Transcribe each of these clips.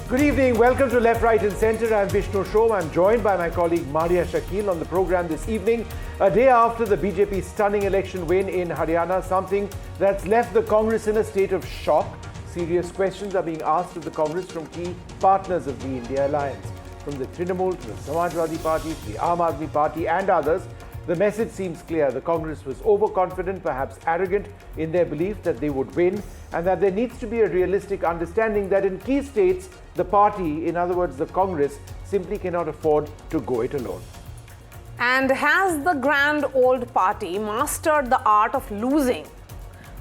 Good evening. Welcome to Left, Right and Centre. I'm Vishnu Shom. I'm joined by my colleague Maria Shakil on the programme this evening, a day after the BJP's stunning election win in Haryana, something that's left the Congress in a state of shock. Serious questions are being asked of the Congress from key partners of the India alliance. From the Trinamool to the Samajwadi Party to the Aam Aadmi Party and others, the message seems clear. The Congress was overconfident, perhaps arrogant in their belief that they would win, and that there needs to be a realistic understanding that in key states, the party, in other words, the Congress, simply cannot afford to go it alone. And has the grand old party mastered the art of losing?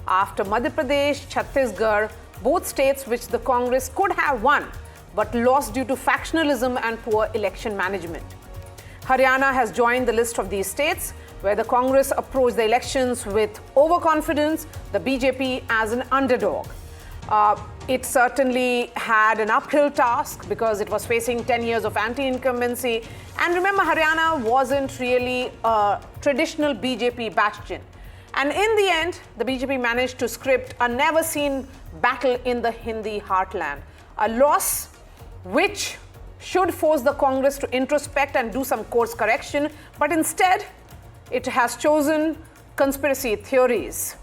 After Madhya Pradesh, Chhattisgarh, both states which the Congress could have won, but lost due to factionalism and poor election management. Haryana has joined the list of these states where the Congress approached the elections with overconfidence, the BJP as an underdog. It certainly had an uphill task because it was facing 10 years of anti-incumbency. And remember, Haryana wasn't really a traditional BJP bastion. And in the end, the BJP managed to script a never-seen battle in the Hindi heartland. A loss which should force the Congress to introspect and do some course correction, but instead, it has chosen conspiracy theories.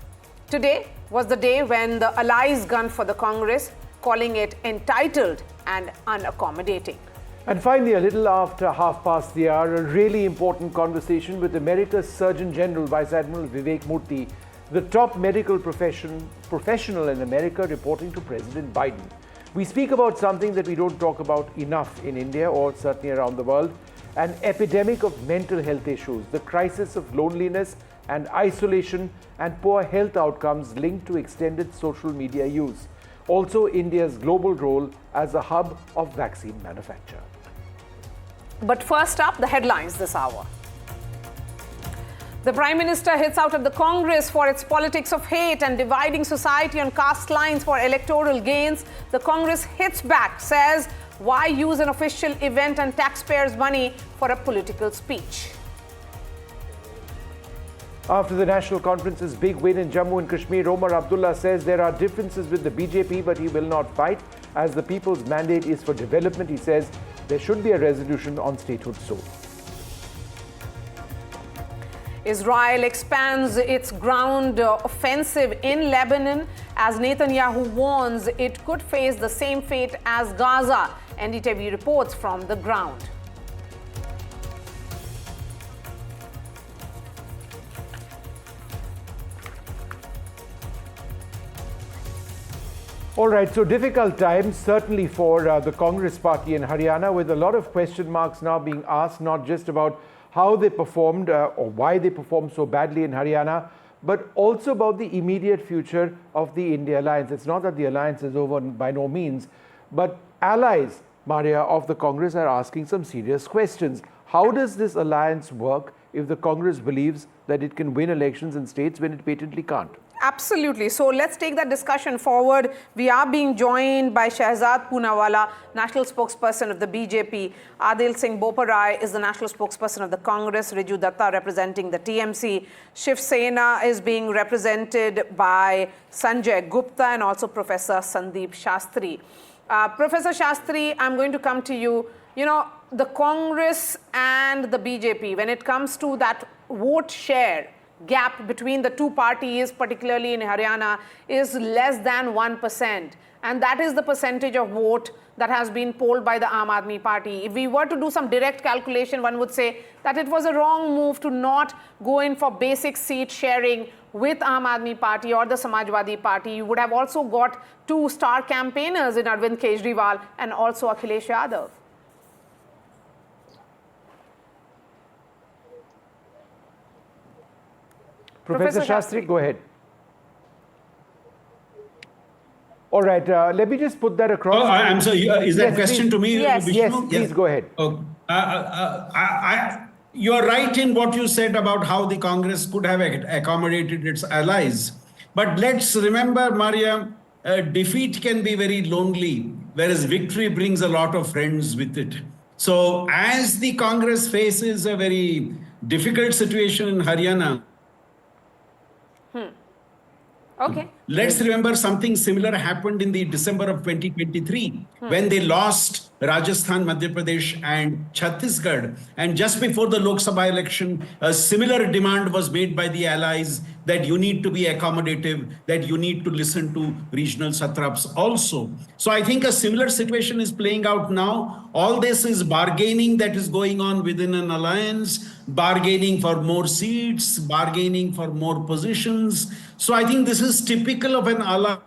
Today was the day when the allies gunned for the Congress, calling it entitled and unaccommodating. And finally, a little after half past the hour, a really important conversation with America's Surgeon General, Vice Admiral Vivek Murthy, the top medical professional in America, reporting to President Biden. We speak about something that we don't talk about enough in India or certainly around the world, an epidemic of mental health issues, the crisis of loneliness and isolation and poor health outcomes linked to extended social media use. Also, India's global role as a hub of vaccine manufacture. But first up, the headlines this hour. The Prime Minister hits out at the Congress for its politics of hate and dividing society on caste lines for electoral gains. The Congress hits back, says, why use an official event and taxpayers' money for a political speech? After the National Conference's big win in Jammu and Kashmir, Omar Abdullah says there are differences with the BJP, but he will not fight as the people's mandate is for development. He says there should be a resolution on statehood soon. Israel expands its ground offensive in Lebanon as Netanyahu warns it could face the same fate as Gaza. NDTV reports from the ground. All right, so difficult times, certainly for the Congress party in Haryana, with a lot of question marks now being asked, not just about how they performed or why they performed so badly in Haryana, but also about the immediate future of the India alliance. It's not that the alliance is over by no means, but allies, Maria, of the Congress are asking some serious questions. How does this alliance work if the Congress believes that it can win elections in states when it patently can't? Absolutely. So let's take that discussion forward. We are being joined by Shahzad Poonawala, national spokesperson of the BJP. Adil Singh Boparai is the national spokesperson of the Congress. Riju Datta representing the TMC. Shiv Sena is being represented by Sanjay Gupta and also Professor Sandeep Shastri. Professor Shastri, I'm going to come to you. You know, the Congress and the BJP, when it comes to that vote share gap between the two parties, particularly in Haryana, is less than 1%. And that is the percentage of vote that has been polled by the Aam Aadmi Party. If we were to do some direct calculation, one would say that it was a wrong move to not go in for basic seat sharing with Aam Aadmi Party or the Samajwadi Party. You would have also got two star campaigners in Arvind Kejriwal and also Akhilesh Yadav. Professor Shastri, go ahead. All right, let me just put that across. Oh, I'm sorry. Is that question to me? Yes, yes, please go ahead. You are right in what you said about how the Congress could have accommodated its allies. But let's remember, Maria, defeat can be very lonely, whereas victory brings a lot of friends with it. So as the Congress faces a very difficult situation in Haryana, Okay. Let's remember something similar happened in the December of 2023 when they lost Rajasthan, Madhya Pradesh, and Chhattisgarh. And just before the Lok Sabha election, a similar demand was made by the allies that you need to be accommodative, that you need to listen to regional satraps also. So I think a similar situation is playing out now. All this is bargaining that is going on within an alliance, bargaining for more seats, bargaining for more positions. So I think this is typical of an alliance.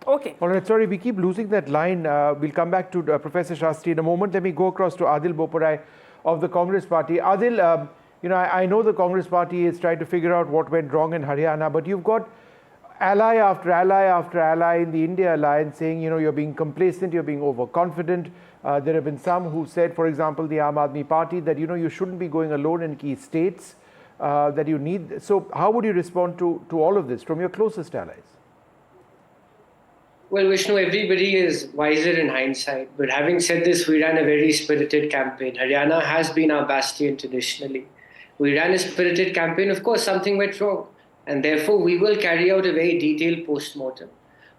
Okay. All right, sorry, we keep losing that line. We'll come back to Professor Shastri in a moment. Let me go across to Adil Boparai of the Congress Party. Adil, I know the Congress Party is trying to figure out what went wrong in Haryana, but you've got ally after ally after ally in the India alliance saying, you're being complacent, you're being overconfident. There have been some who said, for example, the Aam Aadmi Party, that, you shouldn't be going alone in key states, that you need. So how would you respond to all of this from your closest allies? Well, Vishnu, everybody is wiser in hindsight. But having said this, we ran a very spirited campaign. Haryana has been our bastion traditionally. We ran a spirited campaign. Of course, something went wrong. And therefore, we will carry out a very detailed post-mortem.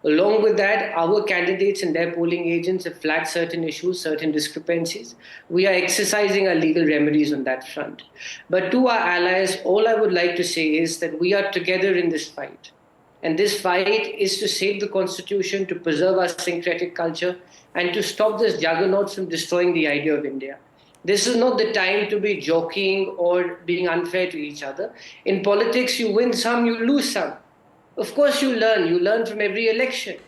Along with that, our candidates and their polling agents have flagged certain issues, certain discrepancies. We are exercising our legal remedies on that front. But to our allies, all I would like to say is that we are together in this fight. And this fight is to save the constitution, to preserve our syncretic culture, and to stop this juggernaut from destroying the idea of India. This is not the time to be joking or being unfair to each other. In politics, you win some, you lose some. Of course, you learn from every election.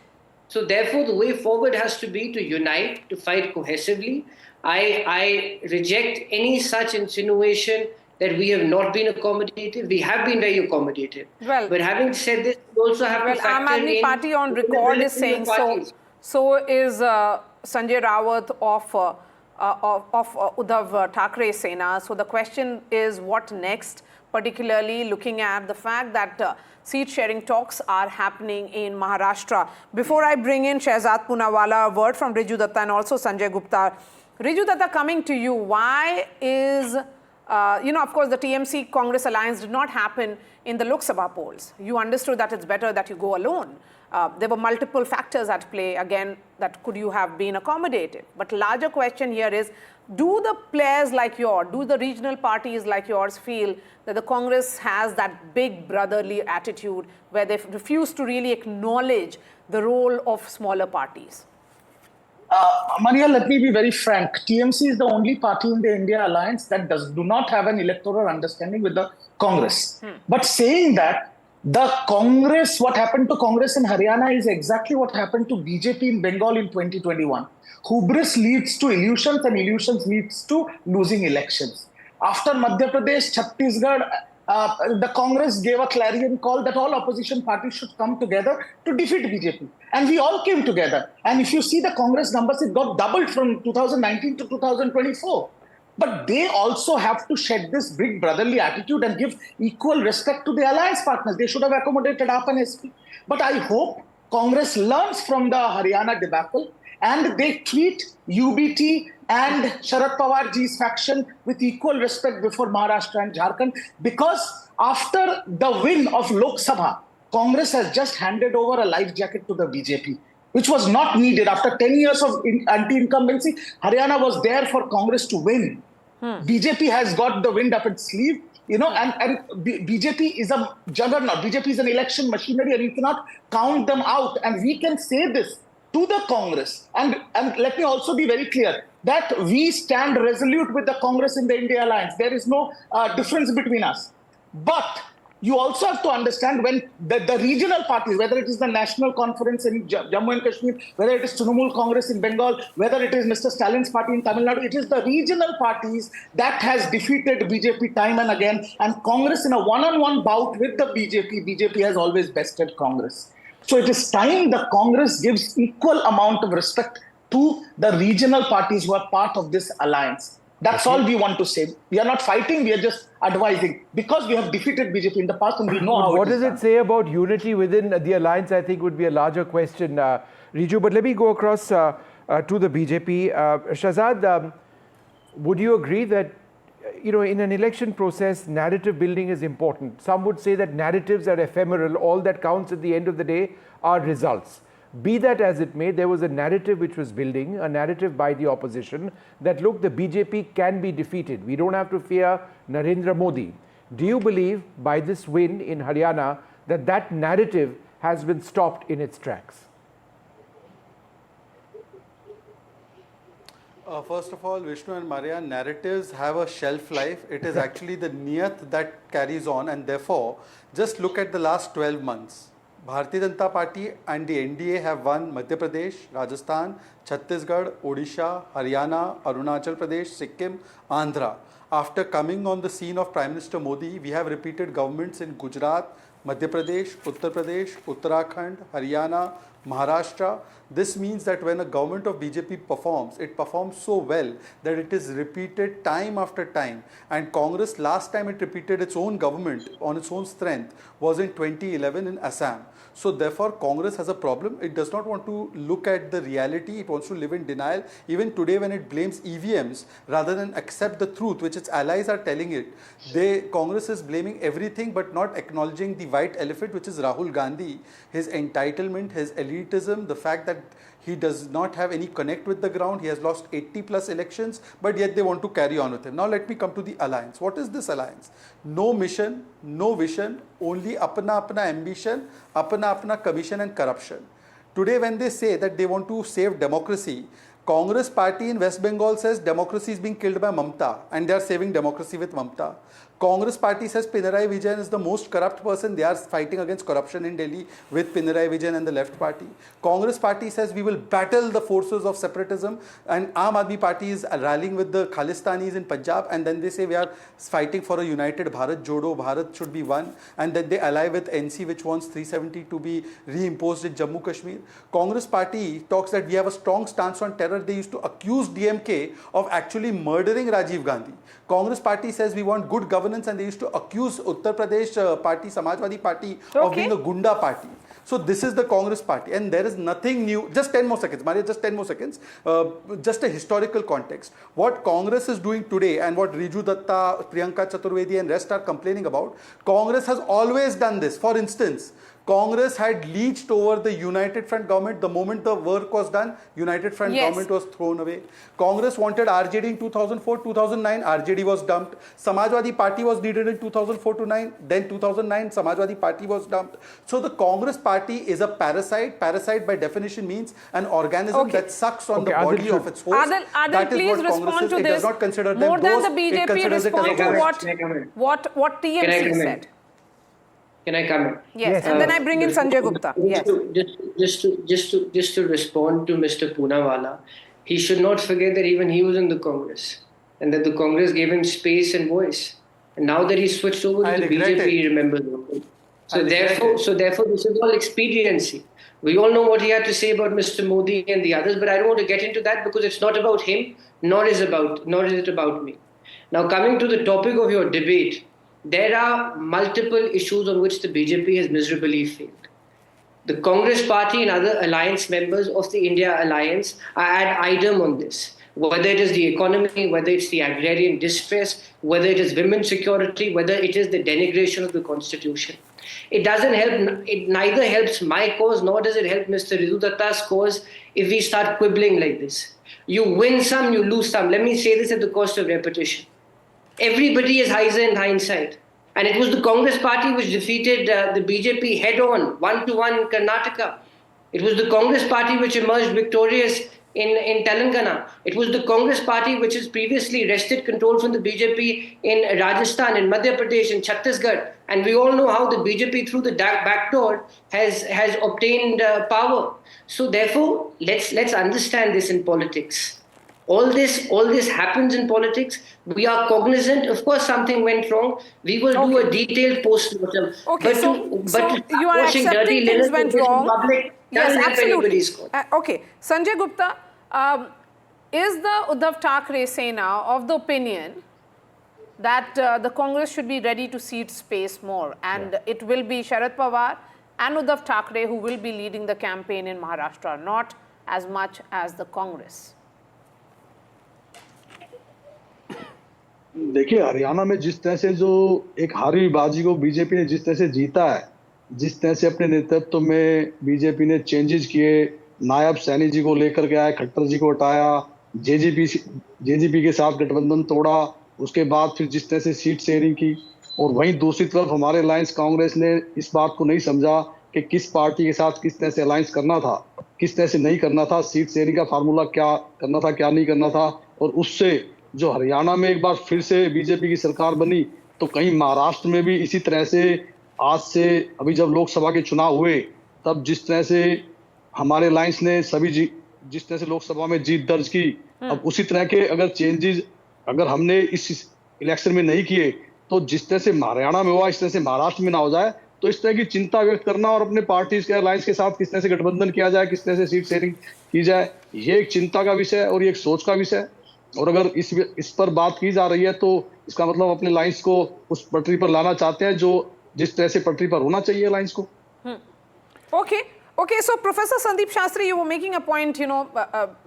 So therefore, the way forward has to be to unite, to fight cohesively. I reject any such insinuation that we have not been accommodative. We have been very accommodative. Well, but having said this, we also have to factor Aam Aadmi in Party on record is saying so. So is Sanjay Rawat of Uddhav Thackeray Sena. So the question is, what next? Particularly looking at the fact that seat-sharing talks are happening in Maharashtra. Before I bring in Shehzad Poonawala, a word from Riju Datta and also Sanjay Gupta. Riju Datta, coming to you, why is of course, the TMC Congress alliance did not happen in the Lok Sabha polls. You understood that it's better that you go alone. There were multiple factors at play, again, that could you have been accommodated. But larger question here is, do the players like yours, do the regional parties like yours feel that the Congress has that big brotherly attitude where they refuse to really acknowledge the role of smaller parties? Maria, let me be very frank. TMC is the only party in the India alliance that do not have an electoral understanding with the Congress. But saying that, the Congress, what happened to Congress in Haryana is exactly what happened to BJP in Bengal in 2021. Hubris leads to illusions and illusions leads to losing elections. After Madhya Pradesh, Chhattisgarh, the Congress gave a clarion call that all opposition parties should come together to defeat BJP. And we all came together. And if you see the Congress numbers, it got doubled from 2019 to 2024. But they also have to shed this big brotherly attitude and give equal respect to the alliance partners. They should have accommodated AAP and SP. But I hope Congress learns from the Haryana debacle and they treat UBT and Sharad Pawarji's faction with equal respect before Maharashtra and Jharkhand, because after the win of Lok Sabha, Congress has just handed over a life jacket to the BJP, which was not needed. After 10 years of anti-incumbency, Haryana was there for Congress to win. BJP has got the wind up its sleeve, and BJP is a juggernaut. BJP is an election machinery and you cannot count them out. And we can say this to the Congress. And let me also be very clear that we stand resolute with the Congress in the India alliance. There is no difference between us. But you also have to understand when the regional parties, whether it is the National Conference in Jammu and Kashmir, whether it is Trinamool Congress in Bengal, whether it is Mr. Stalin's party in Tamil Nadu, it is the regional parties that has defeated BJP time and again. And Congress in a one-on-one bout with the BJP has always bested Congress. So it is time the Congress gives equal amount of respect to the regional parties who are part of this alliance. That's all we want to say. We are not fighting, we are just advising. Because we have defeated BJP in the past and we know how What does it say about unity within the alliance, I think would be a larger question, Riju. But let me go across to the BJP. Shehzad, would you agree that in an election process, narrative building is important. Some would say that narratives are ephemeral. All that counts at the end of the day are results. Be that as it may, there was a narrative which was building, a narrative by the opposition that, look, the BJP can be defeated. We don't have to fear Narendra Modi. Do you believe by this win in Haryana that that narrative has been stopped in its tracks? First of all, Vishnu and Maria, narratives have a shelf life. It is actually the niyat that carries on, and therefore, just look at the last 12 months. Bharatiya Janata Party and the NDA have won Madhya Pradesh, Rajasthan, Chhattisgarh, Odisha, Haryana, Arunachal Pradesh, Sikkim, Andhra. After coming on the scene of Prime Minister Modi, we have repeated governments in Gujarat, Madhya Pradesh, Uttar Pradesh, Uttarakhand, Haryana, Maharashtra. This means that when a government of BJP performs, it performs so well that it is repeated time after time. And Congress, last time it repeated its own government on its own strength was in 2011 in Assam. So therefore, Congress has a problem. It does not want to look at the reality. It wants to live in denial. Even today, when it blames EVMs, rather than accept the truth, which its allies are telling it, Congress is blaming everything but not acknowledging the white elephant, which is Rahul Gandhi, his entitlement, his elitism, the fact that he does not have any connect with the ground. He has lost 80 plus elections, but yet they want to carry on with him. Now let me come to the alliance. What is this alliance? No mission, no vision, only apna ambition, apna commission and corruption. Today when they say that they want to save democracy, Congress party in West Bengal says democracy is being killed by Mamta and they are saving democracy with Mamta. Congress party says Pinarayi Vijayan is the most corrupt person. They are fighting against corruption in Delhi with Pinarayi Vijayan and the left party. Congress party says we will battle the forces of separatism, and Aam Aadmi party is rallying with the Khalistanis in Punjab, and then they say we are fighting for a united Bharat Jodo, Bharat should be one, and then they ally with NC, which wants 370 to be reimposed in Jammu Kashmir. Congress party talks that we have a strong stance on terror. They used to accuse DMK of actually murdering Rajiv Gandhi. Congress party says we want good governance, and they used to accuse Uttar Pradesh party, Samajwadi party of being a Gunda party. So this is the Congress party, and there is nothing new. Just 10 more seconds, Maria, just 10 more seconds. Just a historical context. What Congress is doing today and what Riju Datta, Priyanka Chaturvedi and rest are complaining about, Congress has always done this. For instance, Congress had leached over the United Front government. The moment the work was done, United Front government was thrown away. Congress wanted RJD in 2004, 2009, RJD was dumped. Samajwadi party was needed in 2004 to 9, then 2009, Samajwadi party was dumped. So the Congress party is a parasite. Parasite by definition means an organism that sucks on the body of its host. Adil, that is please what Congress respond is. to It this. does not consider them More than those, the it BJP, considers it as respond a to what TMC said. Can I come in? Yes, and then I bring in Sanjay Gupta. Yes. Just to respond to Mr. Poonawalla, he should not forget that even he was in the Congress, and that the Congress gave him space and voice. And now that he switched over to the BJP, he remembers it. So therefore, this is all expediency. We all know what he had to say about Mr. Modi and the others, but I don't want to get into that because it's not about him, nor is it about me. Now, coming to the topic of your debate, there are multiple issues on which the BJP has miserably failed. The Congress party and other alliance members of the India alliance are ad idem on this. Whether it is the economy, whether it's the agrarian distress, whether it is women's security, whether it is the denigration of the constitution. It doesn't help, it neither helps my cause nor does it help Mr. Riju Datta's cause if we start quibbling like this. You win some, you lose some. Let me say this at the cost of repetition. Everybody is wiser in hindsight. And it was the Congress party which defeated the BJP head-on, 1-1 in Karnataka. It was the Congress party which emerged victorious in Telangana. It was the Congress party which has previously wrested control from the BJP in Rajasthan, in Madhya Pradesh, in Chhattisgarh. And we all know how the BJP through the back door has obtained power. So therefore, let's understand this in politics. All this happens in politics. We are cognizant. Of course, something went wrong. We will do a detailed post-mortem. Okay, so you are accepting things went wrong. Yes, absolutely. Okay, Sanjay Gupta, is the Uddhav Thackeray Sena of the opinion that the Congress should be ready to cede space more, and it will be Sharad Pawar and Uddhav Thackeray who will be leading the campaign in Maharashtra, not as much as the Congress? देखिए, हरियाणा में जिस तरह से जो एक हारी बाजी को बीजेपी ने जिस तरह से जीता है, जिस तरह से अपने नेतृत्व में बीजेपी ने चेंजेस किए, नायब सैनी जी को लेकर के आए, खट्टर जी को हटाया, जेजेपी के साथ गठबंधन तोड़ा, उसके बाद फिर जिस तरह से सीट शेयरिंग की, और वहीं दूसरी तरफ हमारे अलायंस कांग्रेस ने इस बात को नहीं समझा कि किस पार्टी के साथ किस तरह से अलायंस करना था, किस तरह से नहीं करना था, सीट शेयरिंग का फार्मूला क्या करना था, क्या नहीं करना था। और उससे जो हरियाणा में एक बार फिर से बीजेपी की सरकार बनी, तो कहीं महाराष्ट्र में भी इसी तरह से आज से अभी जब लोकसभा के चुनाव हुए, तब जिस तरह से हमारे अलायंस ने जिस तरह से लोकसभा में जीत दर्ज की, अब उसी तरह के अगर चेंजेस अगर हमने इस इलेक्शन में नहीं किए, तो जिस तरह से हरियाणा में हुआ इस तरह से महाराष्ट्र में ना हो जाए, तो इस तरह की चिंता व्यक्त करना और अपने पार्टीज के अलायंस के साथ किस तरह से गठबंधन किया जाए, किस तरह से सीट शेयरिंग की जाए, ये एक चिंता का विषय है और ये एक सोच का विषय है। और अगर इस पर बात की जा रही है, तो इसका मतलब अपने लाइंस को उस पटरी पर लाना चाहते हैं जो जिस तरह से पटरी पर होना चाहिए लाइंस को। Okay, so Professor Sandeep Shastri, you were making a point,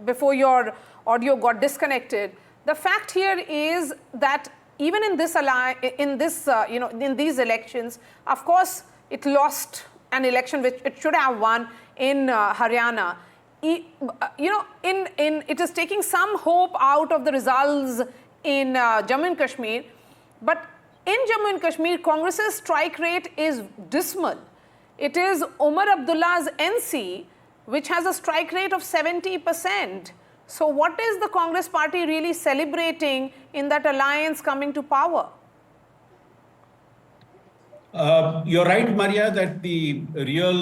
before your audio got disconnected. The fact here is that even in these elections, of course, it lost an election which it should have won in Haryana. It is taking some hope out of the results in Jammu and Kashmir, but in Jammu and Kashmir, Congress's strike rate is dismal. It is Omar Abdullah's NC, which has a strike rate of 70%. So what is the Congress party really celebrating in that alliance coming to power? You're right, Maria, that the real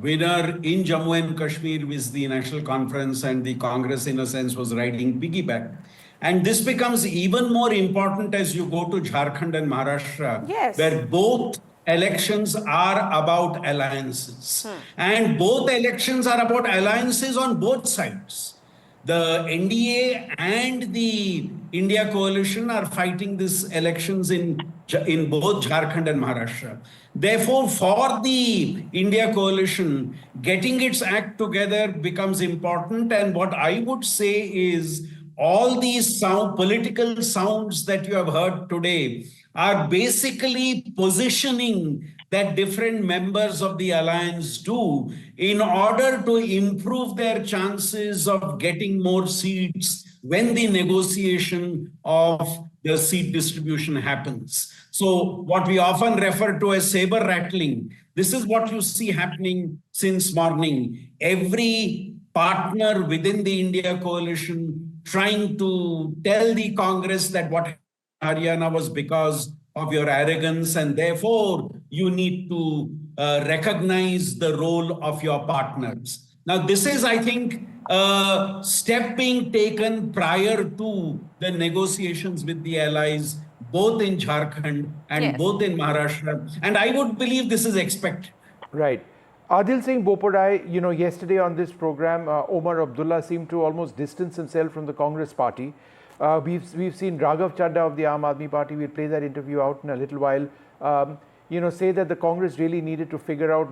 winner in Jammu and Kashmir is the National Conference, and the Congress, in a sense, was riding piggyback. And this becomes even more important as you go to Jharkhand and Maharashtra, yes, where both elections are about alliances. And both elections are about alliances on both sides. The NDA and the India coalition are fighting these elections in both Jharkhand and Maharashtra. Therefore, for the India coalition, getting its act together becomes important. And what I would say is all these political sounds that you have heard today are basically positioning that different members of the alliance do in order to improve their chances of getting more seats when the negotiation of the seat distribution happens. So what we often refer to as saber rattling, this is what you see happening since morning. Every partner within the India coalition trying to tell the Congress that what Haryana was because of your arrogance, and therefore you need to recognize the role of your partners. Now, this is, I think, a step being taken prior to the negotiations with the allies, both in Jharkhand and yes, both in Maharashtra. And I would believe this is expected. Right. Adil Singh Bopadai, yesterday on this program, Omar Abdullah seemed to almost distance himself from the Congress party. We've seen Raghav Chadha of the Aam Aadmi Party, we'll play that interview out in a little while, say that the Congress really needed to figure out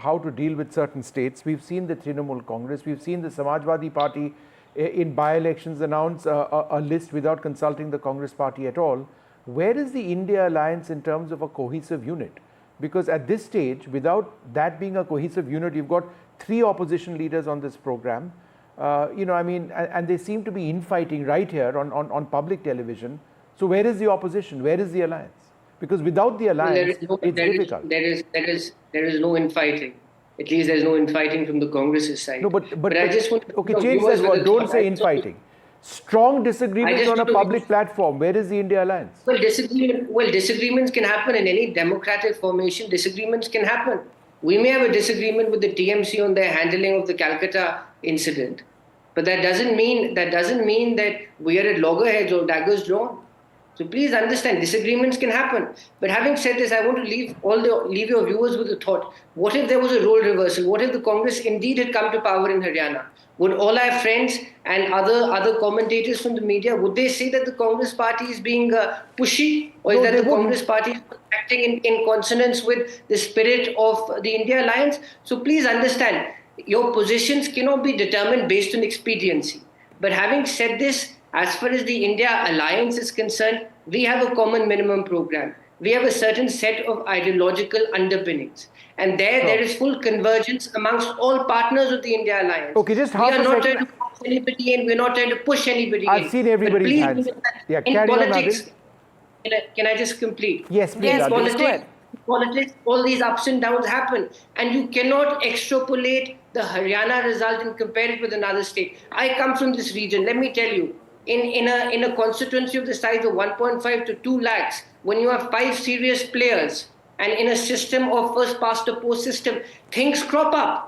how to deal with certain states. We've seen the Trinamool Congress, we've seen the Samajwadi Party in by-elections announce a list without consulting the Congress party at all. Where is the India alliance in terms of a cohesive unit? Because at this stage, without that being a cohesive unit, you've got 3 opposition leaders on this program. And they seem to be infighting right here on public television. So where is the opposition? Where is the alliance? Because without the alliance, it's difficult. There is no infighting. At least there is no infighting from the Congress's side. No, but I just want okay, change that word. Don't say infighting. Strong disagreements on a public platform. Where is the India alliance? Well, disagreements can happen in any democratic formation. Disagreements can happen. We may have a disagreement with the TMC on their handling of the Calcutta incident, but that doesn't mean that we are at loggerheads or daggers drawn. So please understand, disagreements can happen. But having said this, I want to leave your viewers with a thought. What if there was a role reversal? What if the Congress indeed had come to power in Haryana? Would all our friends and other commentators from the media, would they say that the Congress party is being pushy? Or is that the Congress party acting in consonance with the spirit of the India alliance? So please understand, your positions cannot be determined based on expediency. But having said this, As far as the India alliance is concerned, we have a common minimum program. We have a certain set of ideological underpinnings. And there is full convergence amongst all partners of the India alliance. Okay, just half a we are not second. trying to force anybody in, we're not trying to push anybody in. I've seen everybody's But please hands. remember that Yeah, in carry on, politics, Adil. can I just complete? Yes, please, Yes, Adil. please. Politics, all these ups and downs happen. And you cannot extrapolate the Haryana result and compare it with another state. I come from this region. Let me tell you, in a constituency of the size of 1.5 to 2 lakhs, when you have 5 serious players, and in a system of first past the post system, things crop up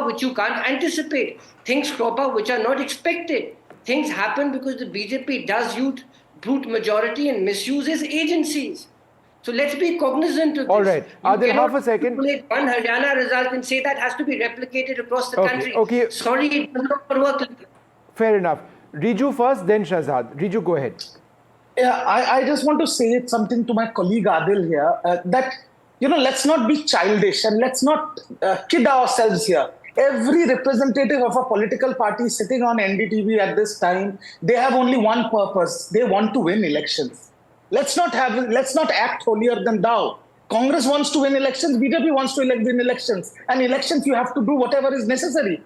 which you can't anticipate. Things crop up which are not expected. Things happen because the BJP does use brute majority and misuses agencies. So let's be cognizant of this. All right. Adil, half a second. Manipulate one Haryana result and say that has to be replicated across the country. Okay. Sorry, it does not work like that. Fair enough. Riju first, then Shahzad. Riju, go ahead. Yeah, I just want to say something to my colleague Adil here, that, let's not be childish and let's not kid ourselves here. Every representative of a political party sitting on NDTV at this time, they have only one purpose. They want to win elections. Let's not act holier than thou. Congress wants to win elections, BJP wants to win elections. And elections, you have to do whatever is necessary.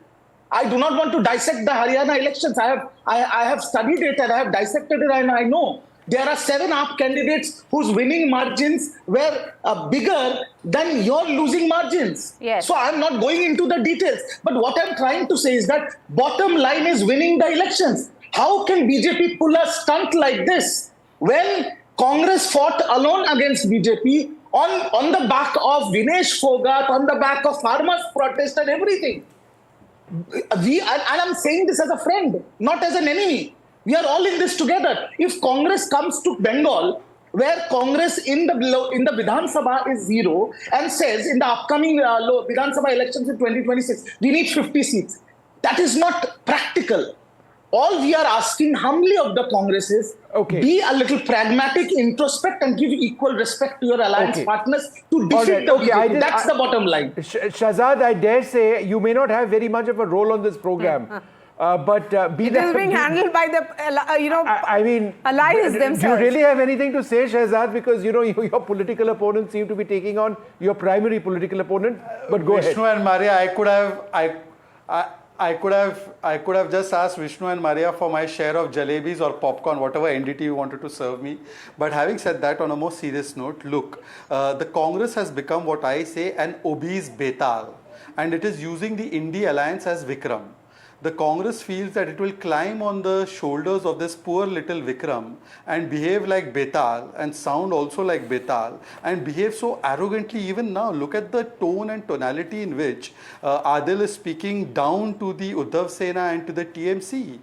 I do not want to dissect the Haryana elections. I have studied it and I have dissected it and I know. There are 7 AAP candidates whose winning margins were bigger than your losing margins. Yes. So I'm not going into the details. But what I'm trying to say is that bottom line is winning the elections. How can BJP pull a stunt like this when Congress fought alone against BJP on the back of Vinesh Phogat, on the back of farmers' protest and everything? And I'm saying this as a friend, not as an enemy. We are all in this together. If Congress comes to Bengal, where Congress in the Vidhan Sabha is 0 and says in the upcoming Vidhan Sabha elections in 2026, we need 50 seats. That is not practical. All we are asking humbly of the Congress is be a little pragmatic, introspect, and give equal respect to your alliance partners to defeat the BJP. That's the bottom line. Shahzad, I dare say you may not have very much of a role on this program. But it is being handled by the, allies themselves. Do you really have anything to say, Shahzad? Because, your political opponents seem to be taking on your primary political opponent. But go ahead. Vishnu and Maria, I could have just asked Vishnu and Maria for my share of jalebis or popcorn, whatever NDTV wanted to serve me. But having said that, on a more serious note, look, the Congress has become what I say an obese betal, and it is using the India alliance as Vikram. The Congress feels that it will climb on the shoulders of this poor little Vikram and behave like Betal and sound also like Betal and behave so arrogantly even now. Look at the tone and tonality in which Adil is speaking down to the Uddhav Sena and to the TMC.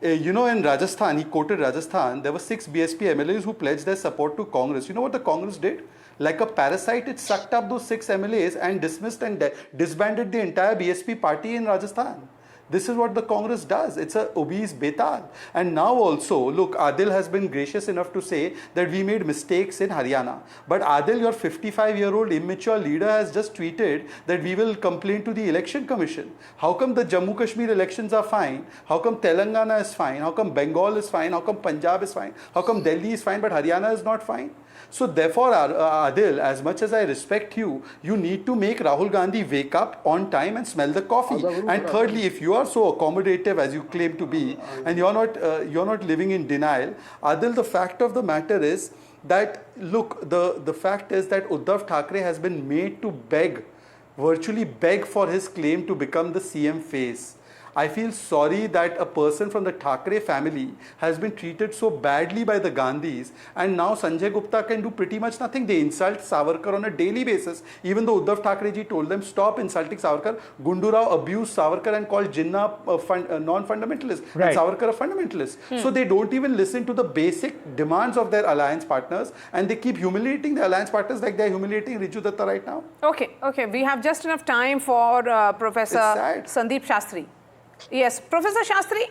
In Rajasthan, he quoted Rajasthan, there were 6 BSP MLAs who pledged their support to Congress. You know what the Congress did? Like a parasite, it sucked up those 6 MLAs and dismissed and disbanded the entire BSP party in Rajasthan. This is what the Congress does. It's an obese betal. And now also, look, Adil has been gracious enough to say that we made mistakes in Haryana. But Adil, your 55-year-old immature leader has just tweeted that we will complain to the election commission. How come the Jammu Kashmir elections are fine? How come Telangana is fine? How come Bengal is fine? How come Punjab is fine? How come Delhi is fine but Haryana is not fine? So therefore, Adil, as much as I respect you, you need to make Rahul Gandhi wake up on time and smell the coffee. And thirdly, if you are so accommodative as you claim to be, and you're not living in denial, Adil, the fact of the matter is that, look, the fact is that Uddhav Thackeray has been made to virtually beg for his claim to become the CM face. I feel sorry that a person from the Thackeray family has been treated so badly by the Gandhis, and now Sanjay Gupta can do pretty much nothing. They insult Savarkar on a daily basis, even though Uddhav Thackeray ji told them stop insulting Savarkar. Gundu Rao abused Savarkar and called Jinnah a non-fundamentalist, and Savarkar a fundamentalist. So they don't even listen to the basic demands of their alliance partners, and they keep humiliating the alliance partners like they're humiliating Riju Datta right now. Okay. We have just enough time for Professor Sandeep Shastri. Yes, Professor Shastri,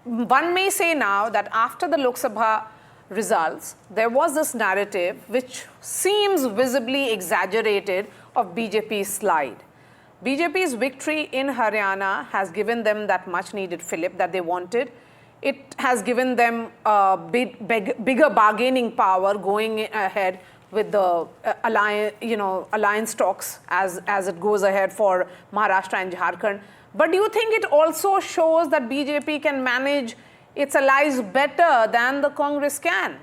one may say now that after the Lok Sabha results, there was this narrative which seems visibly exaggerated of BJP's slide. BJP's victory in Haryana has given them that much needed fillip that they wanted. It has given them bigger bargaining power going ahead with the alliance talks as it goes ahead for Maharashtra and Jharkhand. But do you think it also shows that BJP can manage its allies better than the Congress can?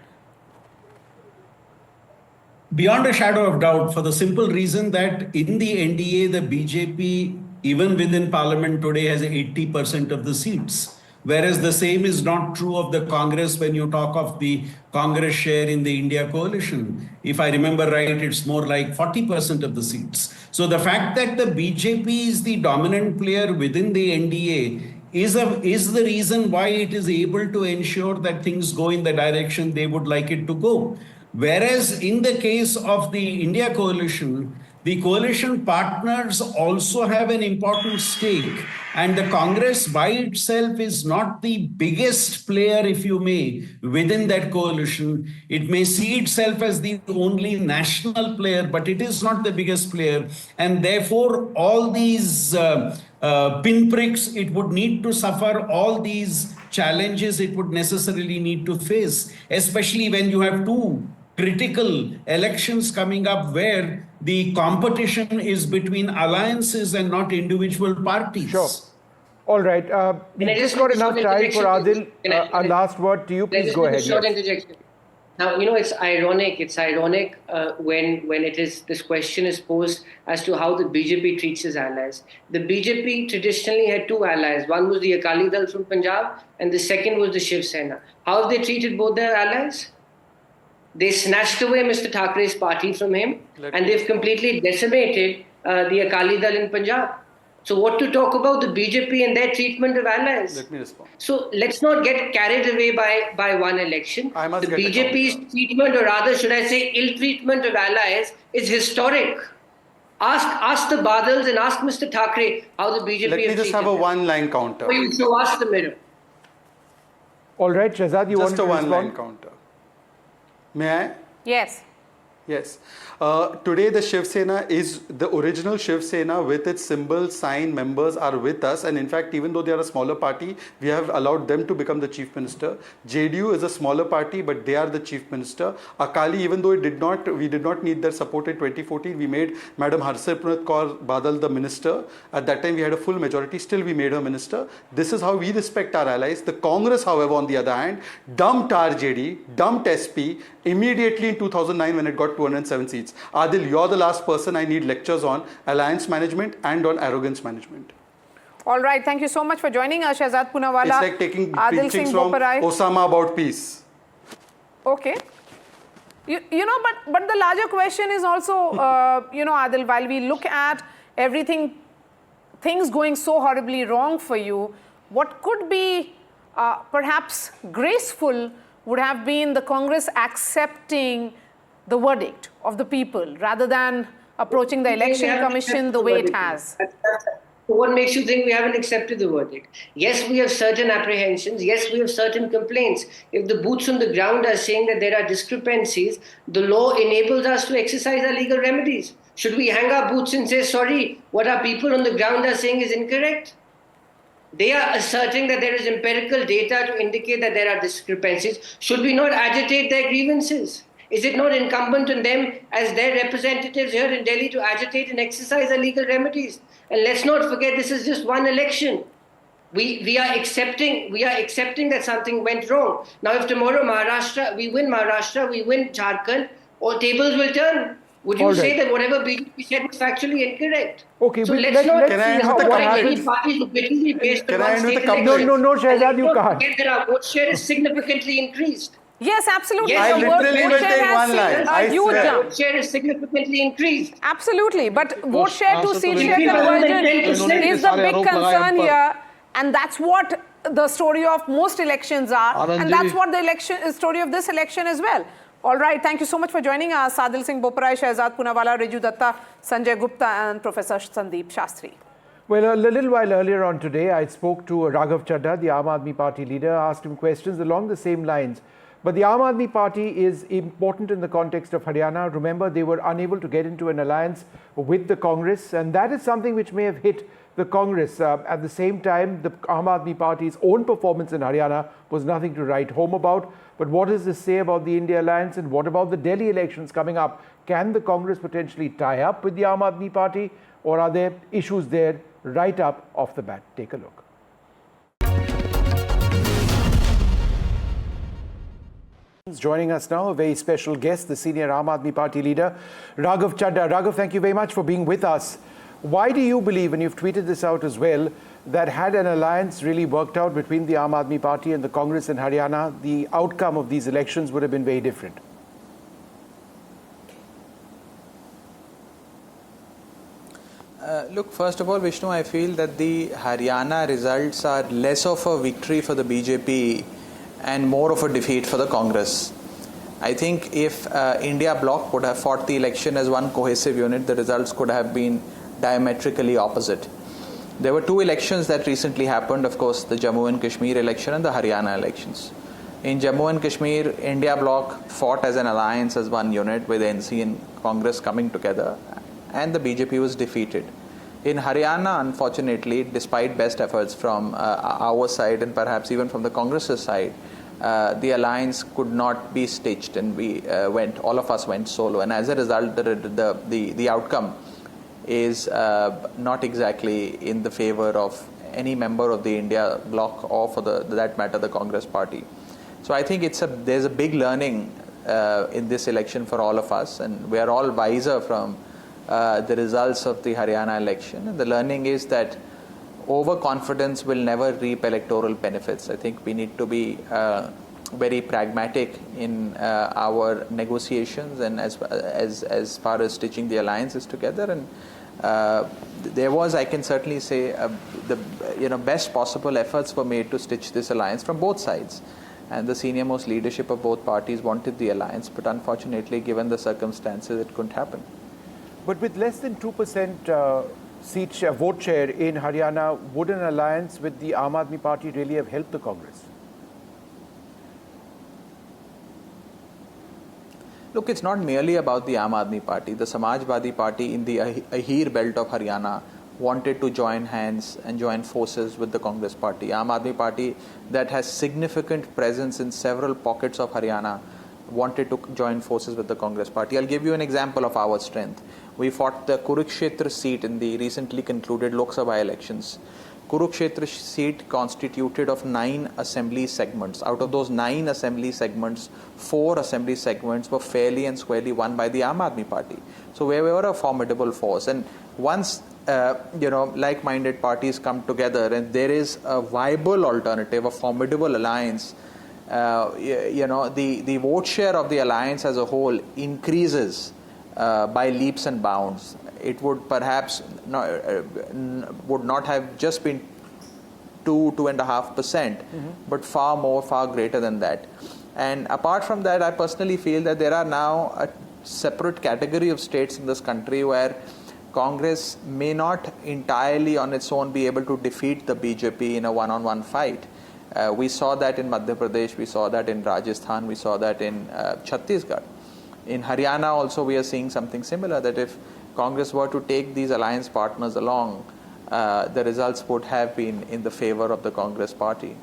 Beyond a shadow of doubt, for the simple reason that in the NDA, the BJP, even within parliament today, has 80% of the seats. Whereas the same is not true of the Congress when you talk of the Congress share in the India coalition. If I remember right, it's more like 40% of the seats. So the fact that the BJP is the dominant player within the NDA is the reason why it is able to ensure that things go in the direction they would like it to go. Whereas in the case of the India coalition, the coalition partners also have an important stake, and the Congress by itself is not the biggest player, if you may, within that coalition. It may see itself as the only national player, but it is not the biggest player. And therefore, all these pinpricks it would need to suffer, all these challenges it would necessarily need to face, especially when you have two critical elections coming up where the competition is between alliances and not individual parties. Sure. All right. We've just got enough time for Adil. A last word to you. Please go ahead. Short interjection. Now, it's ironic. It's ironic when it is this question is posed as to how the BJP treats its allies. The BJP traditionally had two allies. One was the Akali Dal from Punjab, and the second was the Shiv Sena. How have they treated both their allies? They snatched away Mr. Thackeray's party from him, and they've completely decimated the Akali Dal in Punjab. So what to talk about the BJP and their treatment of allies? Let me respond. So let's not get carried away by one election. The BJP's treatment, or rather should I say ill-treatment of allies, is historic. Ask the Badals and ask Mr. Thackeray how the BJP Let me just have a one-line counter. You show us the mirror. All right, Shehzad, you want to respond? Just a one-line counter. May I? Yes. Yes. Today the Shiv Sena is the original Shiv Sena with its symbol, sign, members are with us, and in fact even though they are a smaller party, we have allowed them to become the chief minister. JDU is a smaller party but they are the chief minister. Akali, even though we did not need their support in 2014, we made Madam Harsimrat Kaur Badal the minister. At that time we had a full majority, still we made her minister. This is how we respect our allies. The Congress, however, on the other hand, dumped RJD, dumped SP immediately in 2009 when it got 207 seats. Adil, you're the last person I need lectures on alliance management and on arrogance management. All right. Thank you so much for joining us, Shehzad Poonawalla. It's like taking Adil teachings Singh from Boparai. Osama about peace. Okay. But the larger question is also, Adil, while we look at things going so horribly wrong for you, what could be perhaps graceful would have been the Congress accepting the verdict of the people rather than approaching the election commission the way it has. What makes you think we haven't accepted the verdict? Yes, we have certain apprehensions. Yes, we have certain complaints. If the boots on the ground are saying that there are discrepancies, the law enables us to exercise our legal remedies. Should we hang our boots and say, sorry, what our people on the ground are saying is incorrect? They are asserting that there is empirical data to indicate that there are discrepancies. Should we not agitate their grievances? Is it not incumbent on them as their representatives here in Delhi to agitate and exercise their legal remedies? And let's not forget, this is just one election. We are accepting that something went wrong. Now, if tomorrow we win Jharkhand, all tables will turn. Would you say that whatever BJP said was factually incorrect? Okay, so let's not see how what happens. Can I end with the couplet? No, Shehzad, you can't. That our vote share is significantly increased. Yes, absolutely. Yes, I literally will take one line. I swear. Vote share is significantly increased. Absolutely. But vote share to seat share conversion is the big concern here. And that's what the story of most elections are. And that's what the story of this election as well. All right. Thank you so much for joining us. Adil Singh Boparai, Shehzad Poonawalla, Riju Datta, Sanjay Gupta and Professor Sandeep Shastri. Well, a little while earlier on today, I spoke to Raghav Chadha, the Aam Aadmi Party leader, asked him questions along the same lines. But the Aam Aadmi Party is important in the context of Haryana. Remember, they were unable to get into an alliance with the Congress, and that is something which may have hit the Congress. At the same time, the Aam Aadmi Party's own performance in Haryana was nothing to write home about. But what does this say about the India alliance, and what about the Delhi elections coming up? Can the Congress potentially tie up with the Aam Aadmi Party, or are there issues there right up off the bat? Take a look. Joining us now, a very special guest, the senior Aam Aadmi Party leader, Raghav Chadha. Raghav, thank you very much for being with us. Why do you believe, and you've tweeted this out as well, that had an alliance really worked out between the Aam Aadmi Party and the Congress in Haryana, the outcome of these elections would have been very different? Look, first of all, Vishnu, I feel that the Haryana results are less of a victory for the BJP and more of a defeat for the Congress. I think if India bloc would have fought the election as one cohesive unit, the results could have been diametrically opposite. There were two elections that recently happened, of course, the Jammu and Kashmir election and the Haryana elections. In Jammu and Kashmir, India bloc fought as an alliance, as one unit, with NC and Congress coming together, and the BJP was defeated. In Haryana, unfortunately, despite best efforts from our side and perhaps even from the Congress's side, the alliance could not be stitched, and all of us went solo. And as a result, the outcome is not exactly in the favor of any member of the India bloc, or for that matter, the Congress party. So I think there's a big learning in this election for all of us, and we are all wiser from the results of the Haryana election. And the learning is that overconfidence will never reap electoral benefits. I think we need to be very pragmatic in our negotiations and as far as stitching the alliances together. And there was, I can certainly say, the best possible efforts were made to stitch this alliance from both sides. And the senior-most leadership of both parties wanted the alliance, but unfortunately, given the circumstances, it couldn't happen. But with less than 2% vote share in Haryana, would an alliance with the Aam Aadmi Party really have helped the Congress? Look, it's not merely about the Aam Aadmi Party. The Samajwadi Party in the Ahir belt of Haryana wanted to join hands and join forces with the Congress Party. Aam Aadmi Party, that has significant presence in several pockets of Haryana, wanted to join forces with the Congress Party. I'll give you an example of our strength. We fought the Kurukshetra seat in the recently concluded Lok Sabha elections. Kurukshetra seat constituted of 9 assembly segments. Out of those 9 assembly segments, 4 assembly segments were fairly and squarely won by the Aam Aadmi Party. So we were a formidable force. And once like-minded parties come together and there is a viable alternative, a formidable alliance, the vote share of the alliance as a whole increases by leaps and bounds. It would perhaps would not have just been 2.5%, but far greater than that. And apart from that, I personally feel that there are now a separate category of states in this country where Congress may not entirely on its own be able to defeat the BJP in a one-on-one fight. We saw that in Madhya Pradesh, we saw that in Rajasthan, we saw that in Chhattisgarh. In Haryana also we are seeing something similar, that if Congress were to take these alliance partners along, the results would have been in the favor of the Congress party.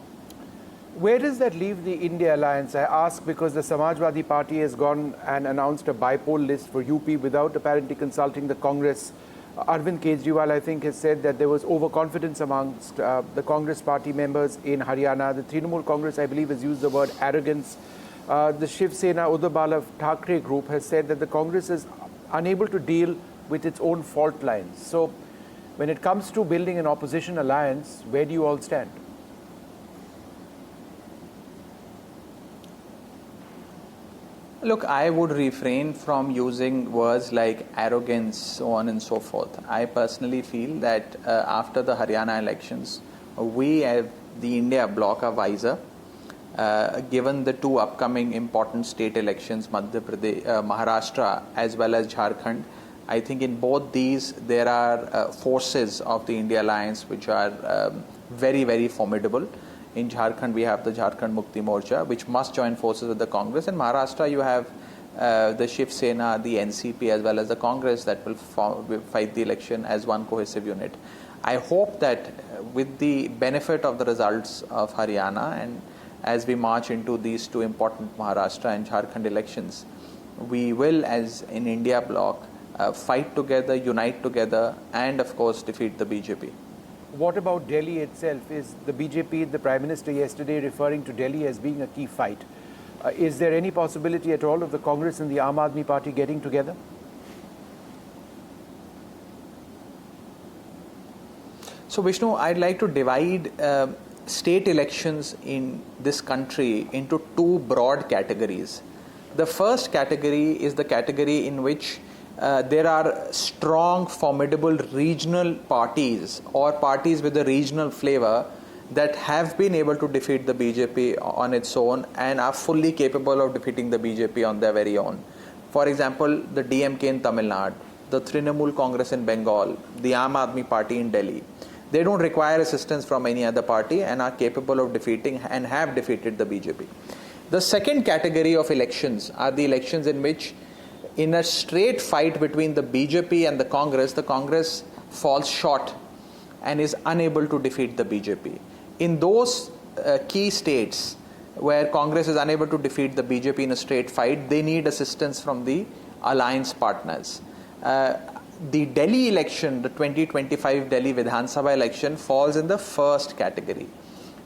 Where does that leave the India alliance? I ask because the Samajwadi Party has gone and announced a bipole list for UP without apparently consulting the Congress. Arvind Kejriwal, I think, has said that there was overconfidence amongst the Congress party members in Haryana. The Trinamool Congress, I believe, has used the word arrogance. The Shiv Sena Uddhav Bala Thackeray group has said that the Congress is unable to deal with its own fault lines. So when it comes to building an opposition alliance, where do you all stand? Look, I would refrain from using words like arrogance, so on and so forth. I personally feel that after the Haryana elections, we as the India bloc are wiser. Given the 2 upcoming important state elections, Madhya Pradesh, Maharashtra as well as Jharkhand, I think in both these there are forces of the India alliance which are very, very formidable. In Jharkhand, we have the Jharkhand Mukti Morcha, which must join forces with the Congress. In Maharashtra, you have the Shiv Sena, the NCP, as well as the Congress that will fight the election as one cohesive unit. I hope that with the benefit of the results of Haryana, and as we march into these two important Maharashtra and Jharkhand elections, we will, as in India bloc, fight together, unite together, and of course defeat the BJP. What about Delhi itself? Is the BJP, the Prime Minister yesterday referring to Delhi as being a key fight? Is there any possibility at all of the Congress and the Aam Aadmi Party getting together? So Vishnu, I'd like to divide state elections in this country into two broad categories. The first category is the category in which there are strong, formidable regional parties or parties with a regional flavor that have been able to defeat the BJP on its own and are fully capable of defeating the BJP on their very own. For example, the DMK in Tamil Nadu, the Trinamool Congress in Bengal, the Aam Aadmi Party in Delhi. They don't require assistance from any other party and are capable of defeating and have defeated the BJP. The second category of elections are the elections in which, in a straight fight between the BJP and the Congress falls short and is unable to defeat the BJP. In those key states where Congress is unable to defeat the BJP in a straight fight, they need assistance from the alliance partners. The Delhi election, the 2025 Delhi Vidhan Sabha election, falls in the first category,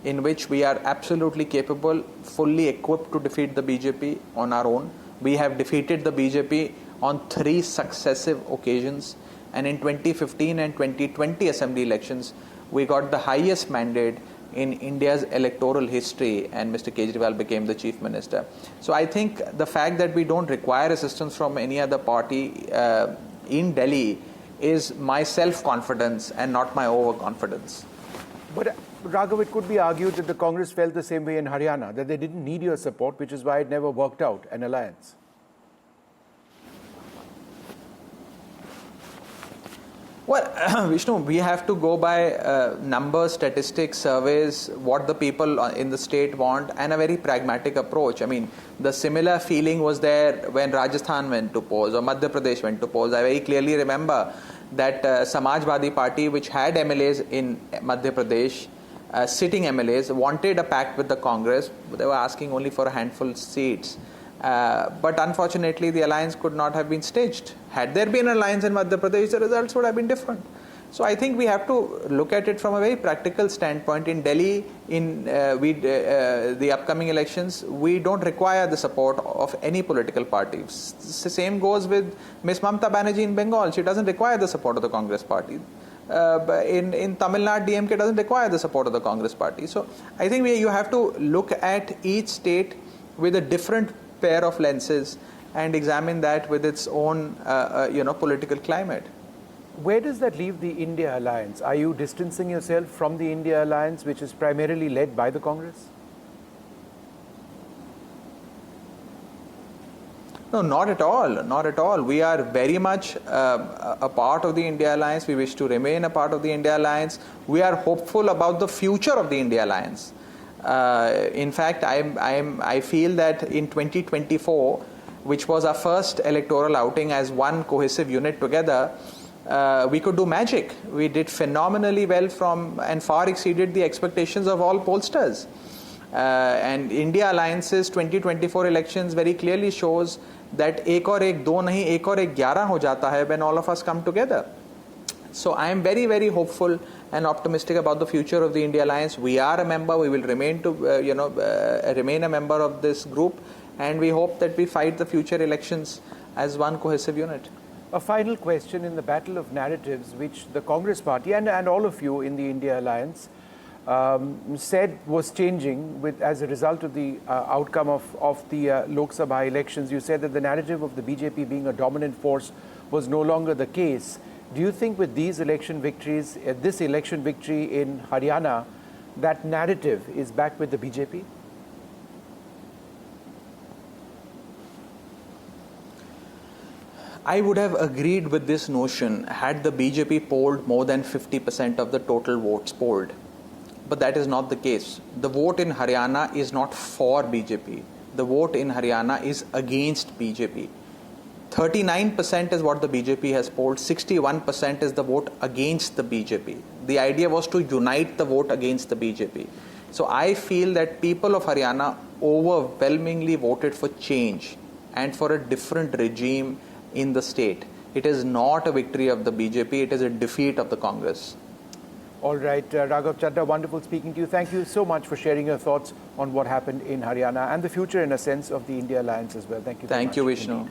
in which we are absolutely capable, fully equipped to defeat the BJP on our own. We have defeated the BJP on 3 successive occasions, and in 2015 and 2020 assembly elections, we got the highest mandate in India's electoral history, and Mr. Kejriwal became the chief minister. So I think the fact that we don't require assistance from any other party in Delhi is my self-confidence and not my overconfidence. But Raghav, it could be argued that the Congress felt the same way in Haryana, that they didn't need your support, which is why it never worked out, an alliance. Well, Vishnu, we have to go by numbers, statistics, surveys, what the people in the state want, and a very pragmatic approach. I mean, the similar feeling was there when Rajasthan went to polls or Madhya Pradesh went to polls. I very clearly remember that Samajwadi Party, which had MLAs in Madhya Pradesh, sitting MLAs, wanted a pact with the Congress. They were asking only for a handful of seats. But unfortunately, the alliance could not have been staged. Had there been an alliance in Madhya Pradesh, the results would have been different. So I think we have to look at it from a very practical standpoint. In Delhi, in the upcoming elections, we don't require the support of any political party. The same goes with Ms. Mamata Banerjee in Bengal. She doesn't require the support of the Congress party. In Tamil Nadu, DMK doesn't require the support of the Congress party. So I think you have to look at each state with a different pair of lenses and examine that with its own political climate. Where does that leave the India alliance? Are you distancing yourself from the India alliance, which is primarily led by the Congress? No, not at all. Not at all. We are very much a part of the India alliance. We wish to remain a part of the India alliance. We are hopeful about the future of the India alliance. In fact, I feel that in 2024, which was our first electoral outing as one cohesive unit together, we could do magic. We did phenomenally well and far exceeded the expectations of all pollsters. And India Alliance's 2024 elections very clearly shows that ek aur ek do nahi, ek aur ek 11 ho jata hai when all of us come together. So I am very, very hopeful and optimistic about the future of the India Alliance. We are a member. We will remain a member of this group, and we hope that we fight the future elections as one cohesive unit. A final question: in the battle of narratives, which the Congress party and all of you in the India Alliance said was changing as a result of the outcome of the Lok Sabha elections, you said that the narrative of the BJP being a dominant force was no longer the case. Do you think with these election victories, this election victory in Haryana, that narrative is back with the BJP? I would have agreed with this notion had the BJP polled more than 50% of the total votes polled. but that is not the case. The vote in Haryana is not for BJP. The vote in Haryana is against BJP. 39% is what the BJP has polled, 61% is the vote against the BJP. The idea was to unite the vote against the BJP. So I feel that people of Haryana overwhelmingly voted for change and for a different regime in the state. It is not a victory of the BJP, it is a defeat of the Congress. All right, Raghav Chadda, wonderful speaking to you. Thank you so much for sharing your thoughts on what happened in Haryana and the future, in a sense, of the India Alliance as well. Thank you very much. Thank you, Vishnu. Indeed.